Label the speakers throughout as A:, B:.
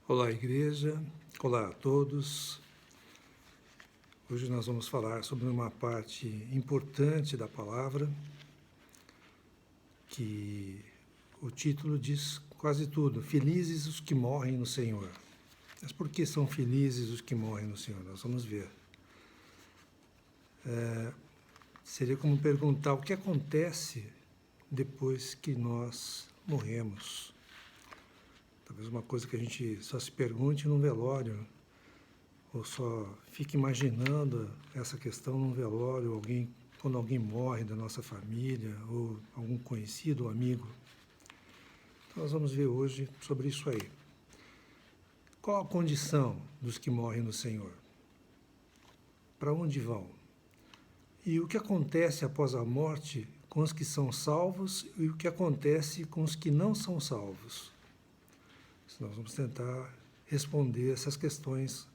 A: Olá, igreja. Olá a todos. Hoje nós vamos falar sobre uma parte importante da palavra, que o título diz quase tudo: Felizes os que morrem no Senhor. Mas por que são felizes os que morrem no Senhor? Nós vamos ver. Seria como perguntar o que acontece depois que nós morremos. Talvez uma coisa que a gente só se pergunte num velório, ou só fique imaginando essa questão num velório, quando alguém morre da nossa família, ou algum conhecido ou amigo. Então nós vamos ver hoje sobre isso aí. Qual a condição dos que morrem no Senhor? Para onde vão? E o que acontece após a morte com os que são salvos e o que acontece com os que não são salvos? Nós vamos tentar responder essas questões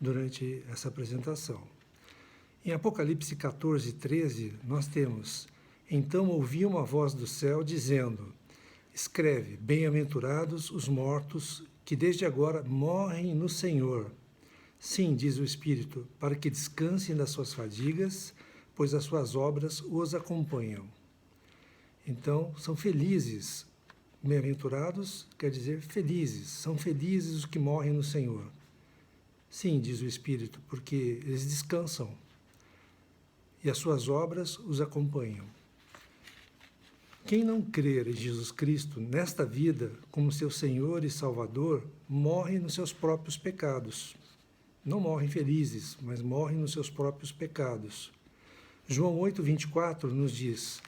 A: durante essa apresentação. Em Apocalipse 14, 13, nós temos: Então ouvi uma voz do céu dizendo: Escreve, bem-aventurados os mortos que desde agora morrem no Senhor. Sim, diz o Espírito, para que descansem das suas fadigas, pois as suas obras os acompanham. Então, são felizes. Bem-aventurados quer dizer felizes, são felizes os que morrem no Senhor. Sim, diz o Espírito, porque eles descansam e as suas obras os acompanham. Quem não crer em Jesus Cristo nesta vida como seu Senhor e Salvador, morre nos seus próprios pecados. Não morrem felizes, mas morrem nos seus próprios pecados. João 8:24 nos diz: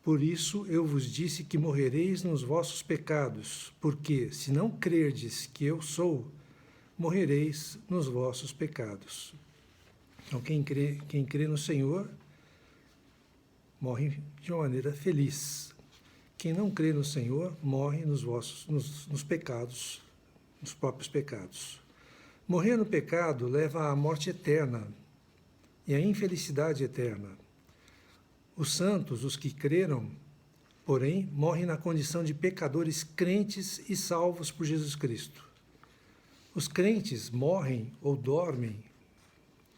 A: Por isso eu vos disse que morrereis nos vossos pecados, porque, se não crerdes que eu sou, morrereis nos vossos pecados. Então, quem crê no Senhor, morre de uma maneira feliz. Quem não crê no Senhor, morre nos pecados, nos próprios pecados. Morrer no pecado leva à morte eterna e à infelicidade eterna. Os santos, os que creram, porém, morrem na condição de pecadores crentes e salvos por Jesus Cristo. Os crentes morrem ou dormem,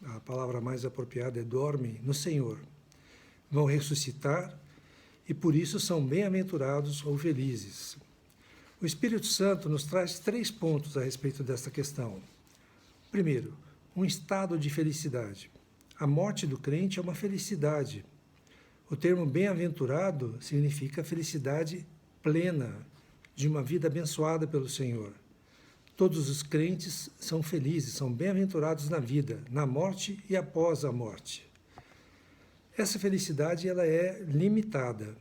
A: a palavra mais apropriada é dormem, no Senhor. Vão ressuscitar e por isso são bem-aventurados ou felizes. O Espírito Santo nos traz 3 pontos a respeito desta questão. Primeiro, um estado de felicidade. A morte do crente é uma felicidade. O termo bem-aventurado significa felicidade plena, de uma vida abençoada pelo Senhor. Todos os crentes são felizes, são bem-aventurados na vida, na morte e após a morte. Essa felicidade ela é limitada.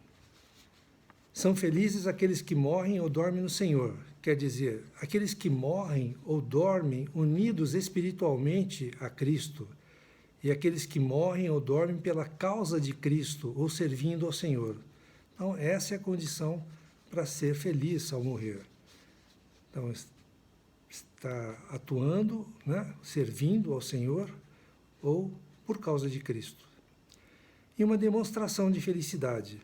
A: São felizes aqueles que morrem ou dormem no Senhor. Quer dizer, aqueles que morrem ou dormem unidos espiritualmente a Cristo, e aqueles que morrem ou dormem pela causa de Cristo ou servindo ao Senhor. Então, essa é a condição para ser feliz ao morrer. Então, está atuando, servindo ao Senhor ou por causa de Cristo. E uma demonstração de felicidade.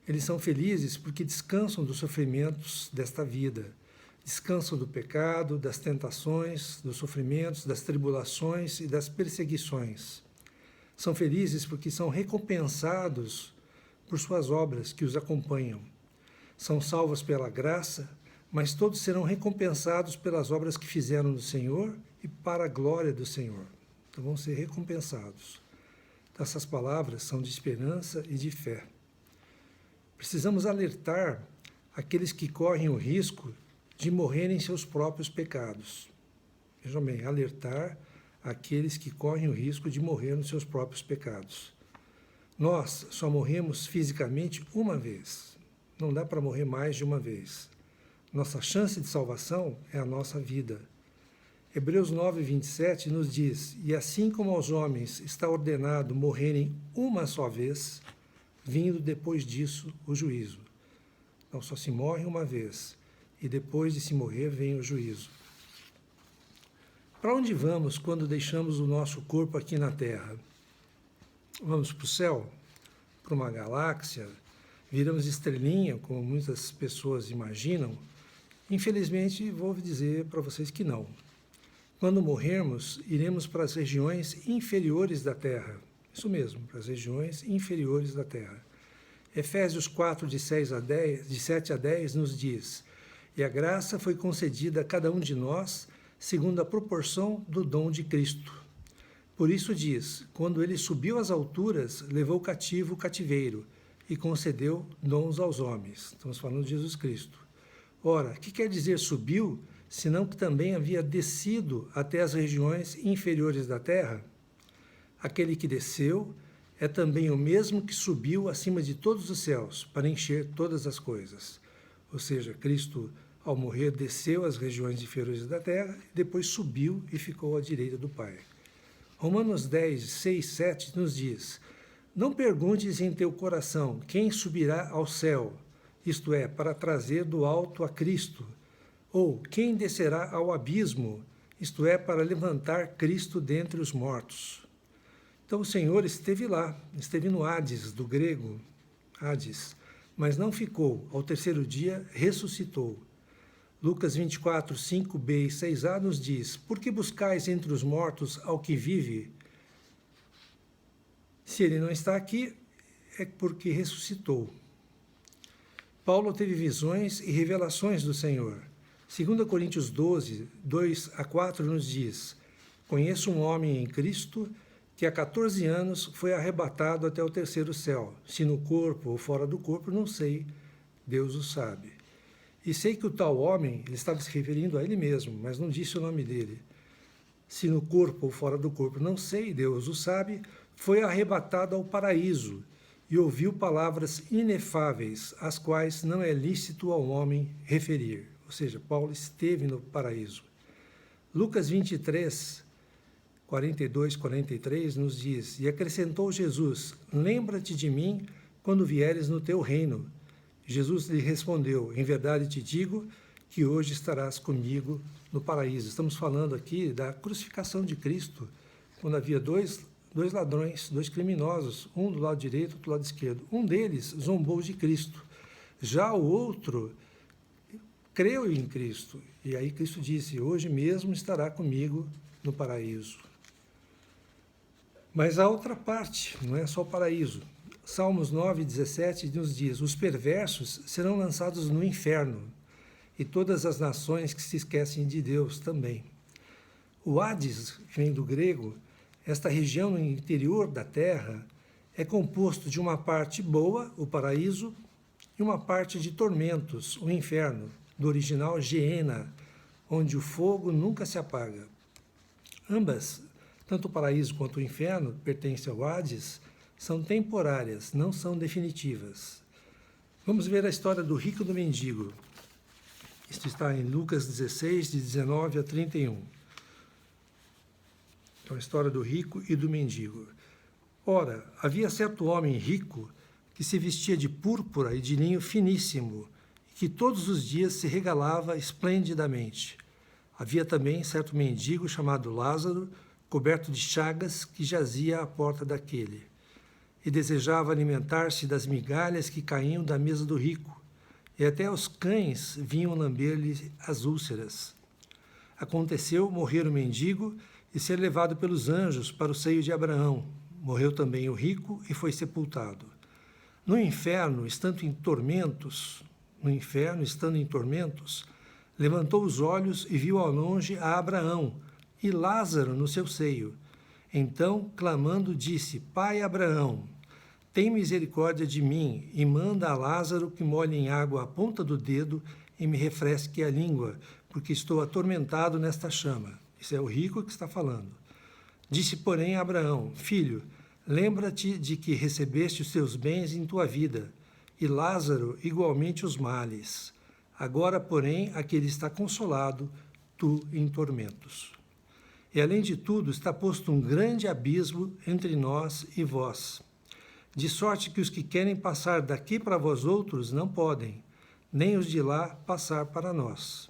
A: Eles são felizes porque descansam dos sofrimentos desta vida, descansam do pecado, das tentações, dos sofrimentos, das tribulações e das perseguições. São felizes porque são recompensados por suas obras que os acompanham. São salvos pela graça, mas todos serão recompensados pelas obras que fizeram no Senhor e para a glória do Senhor. Então vão ser recompensados. Então, essas palavras são de esperança e de fé. Precisamos alertar aqueles que correm o risco de morrerem em seus próprios pecados. Vejam bem, alertar aqueles que correm o risco de morrer nos seus próprios pecados. Nós só morremos fisicamente uma vez. Não dá para morrer mais de uma vez. Nossa chance de salvação é a nossa vida. Hebreus 9:27 nos diz: E assim como aos homens está ordenado morrerem uma só vez, vindo depois disso o juízo. Então só se morre uma vez, e depois de se morrer vem o juízo. Para onde vamos quando deixamos o nosso corpo aqui na Terra? Vamos para o céu? Para uma galáxia? Viramos estrelinha, como muitas pessoas imaginam, Infelizmente, vou dizer para vocês que não. Quando morrermos, iremos para as regiões inferiores da terra. Isso mesmo, para as regiões inferiores da terra. Efésios 4, de 7 a 10, nos diz: E a graça foi concedida a cada um de nós, segundo a proporção do dom de Cristo. Por isso diz: quando ele subiu às alturas, levou cativo o cativeiro e concedeu dons aos homens. Estamos falando de Jesus Cristo. Ora, que quer dizer subiu, senão que também havia descido até as regiões inferiores da terra? Aquele que desceu é também o mesmo que subiu acima de todos os céus, para encher todas as coisas. Ou seja, Cristo, ao morrer, desceu às regiões inferiores da terra, depois subiu e ficou à direita do Pai. Romanos 10, 6, 7 nos diz: Não perguntes em teu coração quem subirá ao céu, isto é, para trazer do alto a Cristo, ou quem descerá ao abismo, isto é, para levantar Cristo dentre os mortos. Então o Senhor esteve lá, esteve no Hades, do grego, Hades, mas não ficou. Ao terceiro dia, ressuscitou. Lucas 24, 5b e 6a nos diz: Por que buscais entre os mortos ao que vive? Se ele não está aqui, é porque ressuscitou. Paulo teve visões e revelações do Senhor. 2 Coríntios 12, 2 a 4 nos diz: Conheço um homem em Cristo que há 14 anos foi arrebatado até o terceiro céu. Se no corpo ou fora do corpo, não sei, Deus o sabe. E sei que o tal homem, ele estava se referindo a ele mesmo, mas não disse o nome dele. Se no corpo ou fora do corpo, não sei, Deus o sabe, foi arrebatado ao paraíso e ouviu palavras inefáveis, as quais não é lícito ao homem referir. Ou seja, Paulo esteve no paraíso. Lucas 23, 42, 43 nos diz: E acrescentou Jesus: Lembra-te de mim quando vieres no teu reino. Jesus lhe respondeu: Em verdade te digo que hoje estarás comigo no paraíso. Estamos falando aqui da crucificação de Cristo, quando havia dois ladrões, dois criminosos, um do lado direito, outro do lado esquerdo. Um deles zombou de Cristo. Já o outro creu em Cristo. E aí Cristo disse: Hoje mesmo estará comigo no paraíso. Mas a outra parte, não é só o paraíso. Salmos 9, 17 nos diz: Os perversos serão lançados no inferno, e todas as nações que se esquecem de Deus também. O Hades, que vem do grego, esta região no interior da terra, é composto de uma parte boa, o paraíso, e uma parte de tormentos, o inferno, do original Geena, onde o fogo nunca se apaga. Ambas, tanto o paraíso quanto o inferno, pertencem ao Hades, são temporárias, não são definitivas. Vamos ver a história do rico e do mendigo. Isto está em Lucas 16, de 19 a 31. Então, a história do rico e do mendigo. Ora, havia certo homem rico que se vestia de púrpura e de linho finíssimo, e que todos os dias se regalava esplendidamente. Havia também certo mendigo chamado Lázaro, coberto de chagas, que jazia à porta daquele, e desejava alimentar-se das migalhas que caíam da mesa do rico, e até os cães vinham lamber-lhe as úlceras. Aconteceu morrer o mendigo e ser levado pelos anjos para o seio de Abraão. Morreu também o rico e foi sepultado. No inferno, estando em tormentos, levantou os olhos e viu ao longe a Abraão e Lázaro no seu seio. Então, clamando, disse: Pai Abraão, tem misericórdia de mim e manda a Lázaro que molhe em água a ponta do dedo e me refresque a língua, porque estou atormentado nesta chama. Isso é o rico que está falando. Disse, porém, a Abraão: Filho, lembra-te de que recebeste os teus bens em tua vida, e Lázaro igualmente os males. Agora, porém, aquele está consolado, tu em tormentos. E, além de tudo, está posto um grande abismo entre nós e vós, de sorte que os que querem passar daqui para vós outros não podem, nem os de lá passar para nós.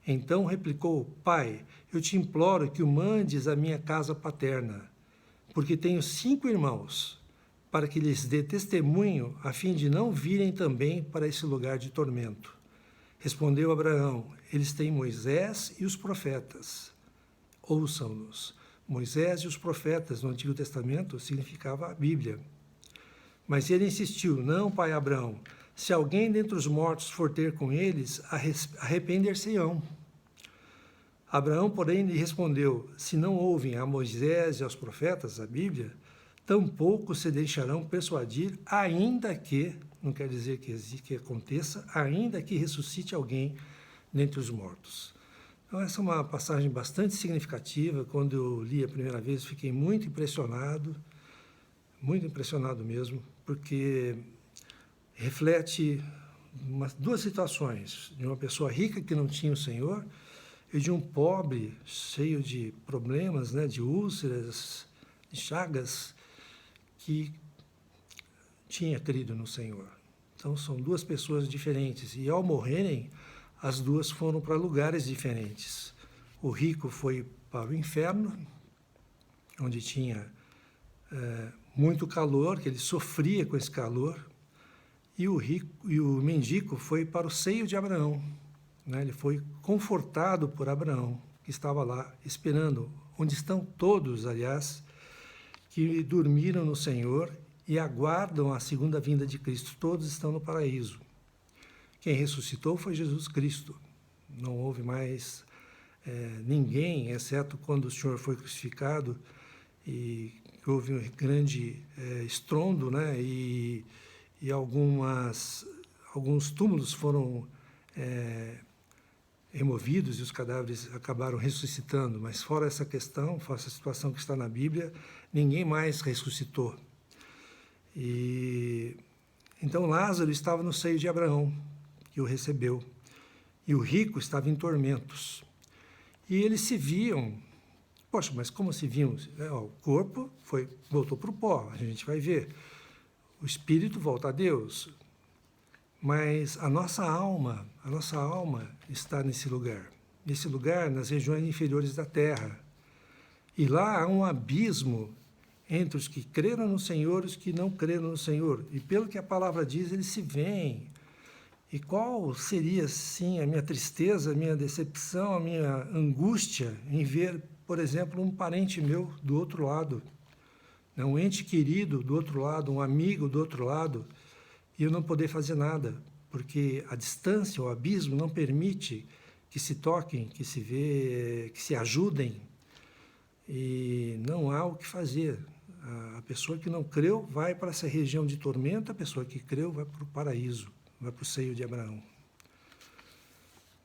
A: Então replicou: Pai, eu te imploro que o mandes à minha casa paterna, porque tenho 5 irmãos, para que lhes dê testemunho, a fim de não virem também para esse lugar de tormento. Respondeu Abraão: eles têm Moisés e os profetas. Ouçam-nos. Moisés e os profetas no Antigo Testamento significava a Bíblia. Mas ele insistiu: não, pai Abraão, se alguém dentre os mortos for ter com eles, arrepender-se-ão. Abraão, porém, lhe respondeu: se não ouvem a Moisés e aos profetas, a Bíblia, tampouco se deixarão persuadir, ainda que, não quer dizer que aconteça, ainda que ressuscite alguém dentre os mortos. Então, essa é uma passagem bastante significativa. Quando eu li a primeira vez, fiquei muito impressionado mesmo, porque reflete duas situações, de uma pessoa rica que não tinha o Senhor e de um pobre cheio de problemas, né, de úlceras, de chagas, que tinha crido no Senhor. Então, são duas pessoas diferentes, e ao morrerem, as duas foram para lugares diferentes. O rico foi para o inferno, onde tinha muito calor, que ele sofria com esse calor, e o mendigo foi para o seio de Abraão, né? Ele foi confortado por Abraão, que estava lá esperando, onde estão todos, aliás, que dormiram no Senhor e aguardam a segunda vinda de Cristo. Todos estão no paraíso. Quem ressuscitou foi Jesus Cristo. Não houve mais ninguém, exceto quando o Senhor foi crucificado, e houve um grande estrondo, né? E alguns túmulos foram removidos e os cadáveres acabaram ressuscitando. Mas fora essa questão, fora essa situação que está na Bíblia, ninguém mais ressuscitou. E então Lázaro estava no seio de Abraão, que o recebeu, e o rico estava em tormentos. E eles se viam. Poxa, mas como se viam? O corpo voltou para o pó, a gente vai ver. O espírito volta a Deus. Mas a nossa alma está nesse lugar, nas regiões inferiores da terra. E lá há um abismo entre os que creram no Senhor e os que não creram no Senhor. E pelo que a palavra diz, eles se veem. E qual seria, sim, a minha tristeza, a minha decepção, a minha angústia em ver, por exemplo, um parente meu do outro lado, um ente querido do outro lado, um amigo do outro lado, e eu não poder fazer nada, porque a distância, o abismo, não permite que se toquem, que se ajudem, e não há o que fazer. A pessoa que não creu vai para essa região de tormento, a pessoa que creu vai para o paraíso, vai para o seio de Abraão.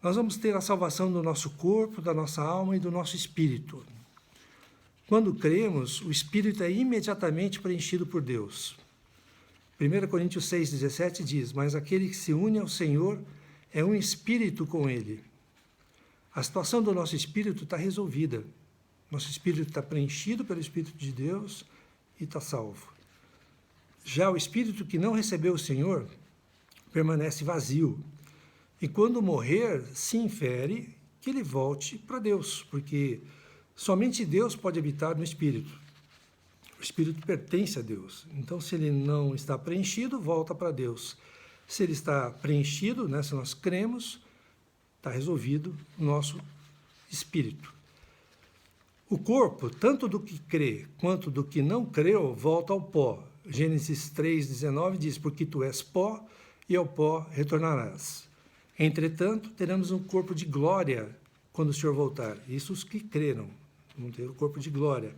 A: Nós vamos ter a salvação do nosso corpo, da nossa alma e do nosso espírito. Quando cremos, o espírito é imediatamente preenchido por Deus. 1 Coríntios 6,17 diz: mas aquele que se une ao Senhor é um espírito com Ele. A situação do nosso espírito está resolvida. Nosso espírito está preenchido pelo Espírito de Deus e está salvo. Já o espírito que não recebeu o Senhor permanece vazio. E quando morrer, se infere que ele volte para Deus, porque somente Deus pode habitar no espírito. O espírito pertence a Deus. Então, se ele não está preenchido, volta para Deus. Se ele está preenchido, né, se nós cremos, está resolvido o nosso espírito. O corpo, tanto do que crê quanto do que não creu, volta ao pó. Gênesis 3,19 diz: porque tu és pó, e ao pó retornarás. Entretanto, teremos um corpo de glória quando o Senhor voltar. Isso os que creram vão ter o corpo de glória.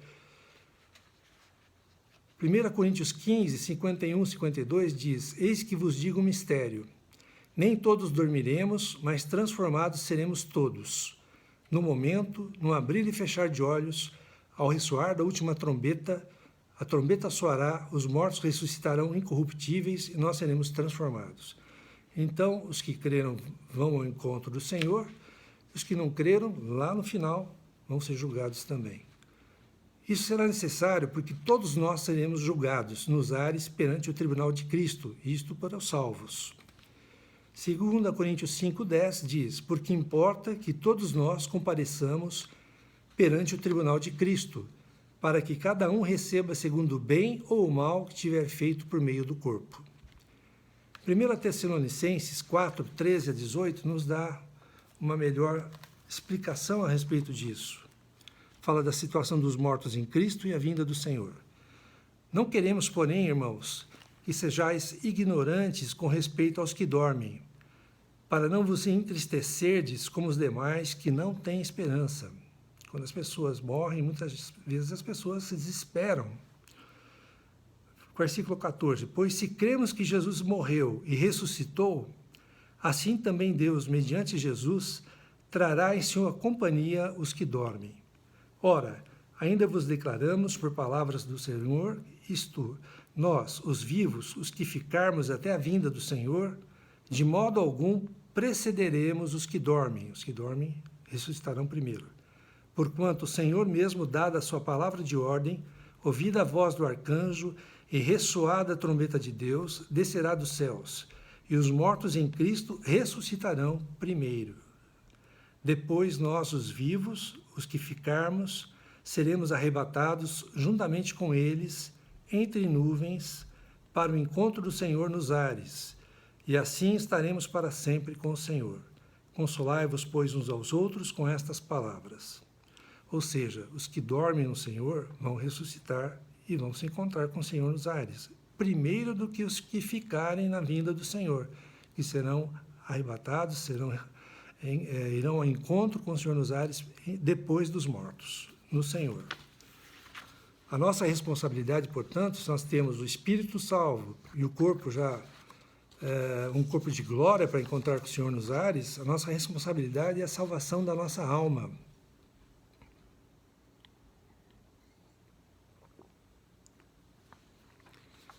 A: 1 Coríntios 15, 51, 52 diz: eis que vos digo um mistério. Nem todos dormiremos, mas transformados seremos todos. No momento, no abrir e fechar de olhos, ao ressoar da última trombeta, a trombeta soará, os mortos ressuscitarão incorruptíveis e nós seremos transformados. Então, os que creram vão ao encontro do Senhor, os que não creram, lá no final, vão ser julgados também. Isso será necessário porque todos nós seremos julgados nos ares perante o tribunal de Cristo, isto para os salvos. 2 Coríntios 5,10 diz: porque importa que todos nós compareçamos perante o tribunal de Cristo, para que cada um receba segundo o bem ou o mal que tiver feito por meio do corpo. 1 Tessalonicenses 4, 13 a 18, nos dá uma melhor explicação a respeito disso. Fala da situação dos mortos em Cristo e a vinda do Senhor. Não queremos, porém, irmãos, que sejais ignorantes com respeito aos que dormem, para não vos entristecerdes como os demais que não têm esperança. Quando as pessoas morrem, muitas vezes as pessoas se desesperam. Versículo 14. Pois se cremos que Jesus morreu e ressuscitou, assim também Deus, mediante Jesus, trará em sua companhia os que dormem. Ora, ainda vos declaramos por palavras do Senhor, isto, nós, os vivos, os que ficarmos até a vinda do Senhor, de modo algum precederemos os que dormem ressuscitarão primeiro. Porquanto o Senhor mesmo, dada a sua palavra de ordem, ouvida a voz do arcanjo e ressoada a trombeta de Deus, descerá dos céus, e os mortos em Cristo ressuscitarão primeiro. Depois nós, os vivos, os que ficarmos, seremos arrebatados juntamente com eles, entre nuvens, para o encontro do Senhor nos ares, e assim estaremos para sempre com o Senhor. Consolai-vos, pois, uns aos outros com estas palavras. Ou seja, os que dormem no Senhor vão ressuscitar e vão se encontrar com o Senhor nos ares, primeiro do que os que ficarem na vinda do Senhor, que serão arrebatados, irão ao encontro com o Senhor nos ares depois dos mortos, no Senhor. A nossa responsabilidade, portanto, se nós temos o espírito salvo e o corpo já, um corpo de glória para encontrar com o Senhor nos ares, a nossa responsabilidade é a salvação da nossa alma.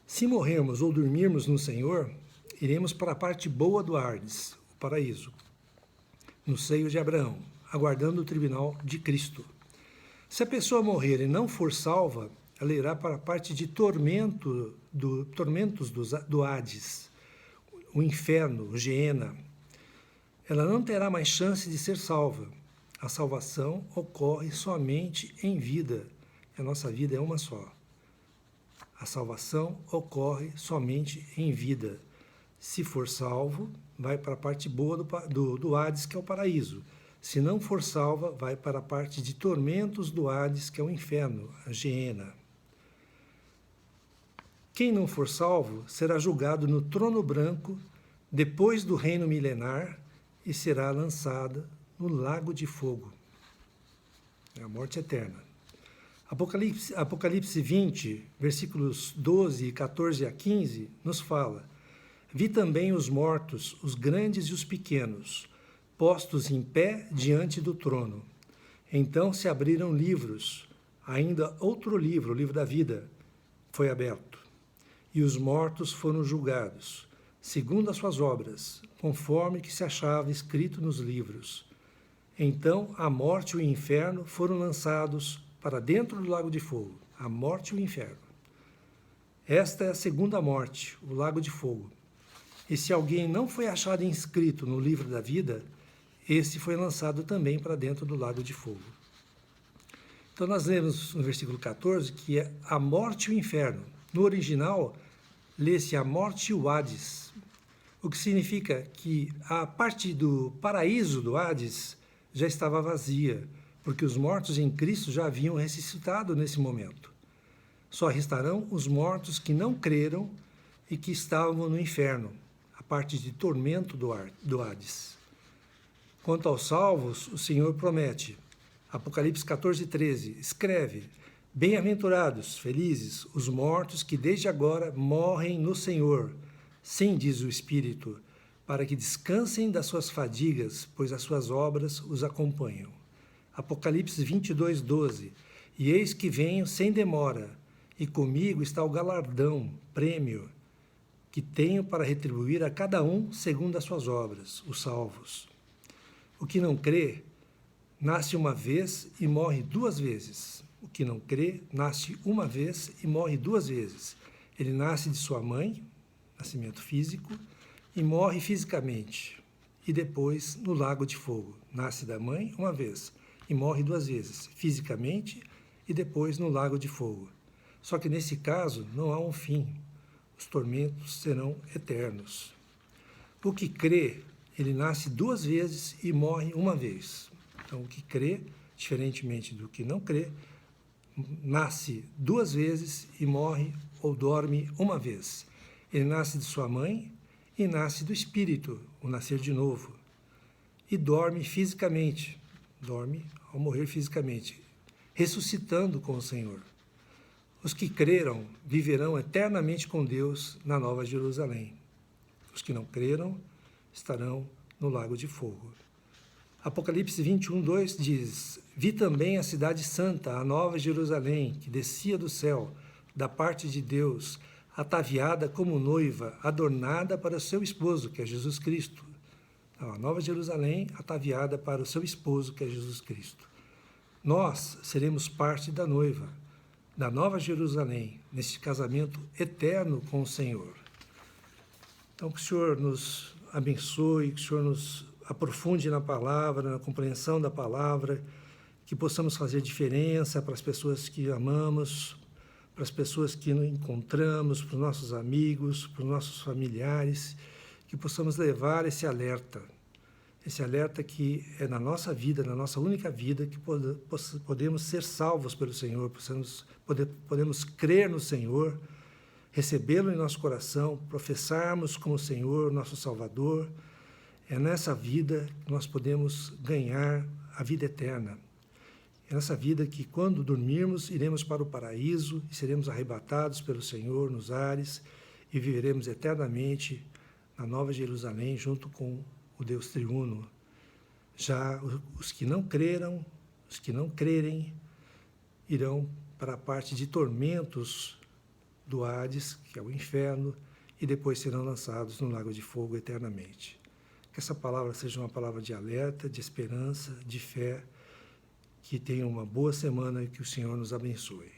A: Se morrermos ou dormirmos no Senhor, iremos para a parte boa do Hades, o paraíso, no seio de Abraão, aguardando o tribunal de Cristo. Se a pessoa morrer e não for salva, ela irá para a parte de tormentos do Hades, o inferno, o Geena. Ela não terá mais chance de ser salva. A salvação ocorre somente em vida. A nossa vida é uma só. A salvação ocorre somente em vida. Se for salvo, vai para a parte boa do Hades, que é o paraíso. Se não for salva, vai para a parte de tormentos do Hades, que é o inferno, a Geena. Quem não for salvo será julgado no trono branco, depois do reino milenar, e será lançado no lago de fogo. É a morte eterna. Apocalipse 20, versículos 12, 14 a 15, nos fala: Vi também os mortos, os grandes e os pequenos, postos em pé diante do trono. Então se abriram livros, ainda outro livro, o livro da vida, foi aberto. E os mortos foram julgados, segundo as suas obras, conforme que se achava escrito nos livros. Então a morte e o inferno foram lançados para dentro do lago de fogo, a morte e o inferno. Esta é a segunda morte, o lago de fogo. E se alguém não foi achado inscrito no livro da vida, esse foi lançado também para dentro do lago de fogo. Então nós lemos no versículo 14 que é a morte e o inferno. No original, lê-se a morte e o Hades, o que significa que a parte do paraíso do Hades já estava vazia, porque os mortos em Cristo já haviam ressuscitado nesse momento. Só restarão os mortos que não creram e que estavam no inferno, a parte de tormento do Hades. Quanto aos salvos, o Senhor promete, Apocalipse 14, 13, escreve: Bem-aventurados, felizes, os mortos que desde agora morrem no Senhor. Sim, diz o Espírito, para que descansem das suas fadigas, pois as suas obras os acompanham. Apocalipse 22, 12. E eis que venho sem demora, e comigo está o galardão, prêmio, que tenho para retribuir a cada um segundo as suas obras, os salvos. O que não crê, nasce uma vez e morre duas vezes. O que não crê, nasce uma vez e morre duas vezes. Ele nasce de sua mãe, nascimento físico, e morre fisicamente. E depois no lago de fogo. Nasce da mãe uma vez e morre duas vezes, fisicamente e depois no lago de fogo. Só que nesse caso não há um fim. Os tormentos serão eternos. O que crê, ele nasce 2 vezes e morre 1 vez. Então, o que crê, diferentemente do que não crê, nasce 2 vezes e morre ou dorme 1 vez. Ele nasce de sua mãe e nasce do Espírito, o nascer de novo. E dorme fisicamente, dorme ao morrer fisicamente, ressuscitando com o Senhor. Os que creram viverão eternamente com Deus na Nova Jerusalém. Os que não creram estarão no lago de fogo. Apocalipse 21, 2 diz: Vi também a cidade santa, a Nova Jerusalém, que descia do céu, da parte de Deus, ataviada como noiva, adornada para o seu esposo, que é Jesus Cristo. Então, a Nova Jerusalém, ataviada para o seu esposo, que é Jesus Cristo. Nós seremos parte da noiva, da Nova Jerusalém, neste casamento eterno com o Senhor. Então, que o Senhor nos abençoe, que o Senhor nos aprofunde na palavra, na compreensão da palavra, que possamos fazer diferença para as pessoas que amamos, para as pessoas que nos encontramos, para os nossos amigos, para os nossos familiares, que possamos levar esse alerta que é na nossa vida, na nossa única vida, que podemos ser salvos pelo Senhor, podemos crer no Senhor, recebê-lo em nosso coração, professarmos como Senhor, nosso Salvador. É nessa vida que nós podemos ganhar a vida eterna. É nessa vida que, quando dormirmos, iremos para o paraíso e seremos arrebatados pelo Senhor nos ares e viveremos eternamente na Nova Jerusalém junto com o Deus triuno. Já os que não creram, os que não crerem, irão para a parte de tormentos do Hades, que é o inferno, e depois serão lançados no lago de fogo eternamente. Que essa palavra seja uma palavra de alerta, de esperança, de fé, que tenha uma boa semana e que o Senhor nos abençoe.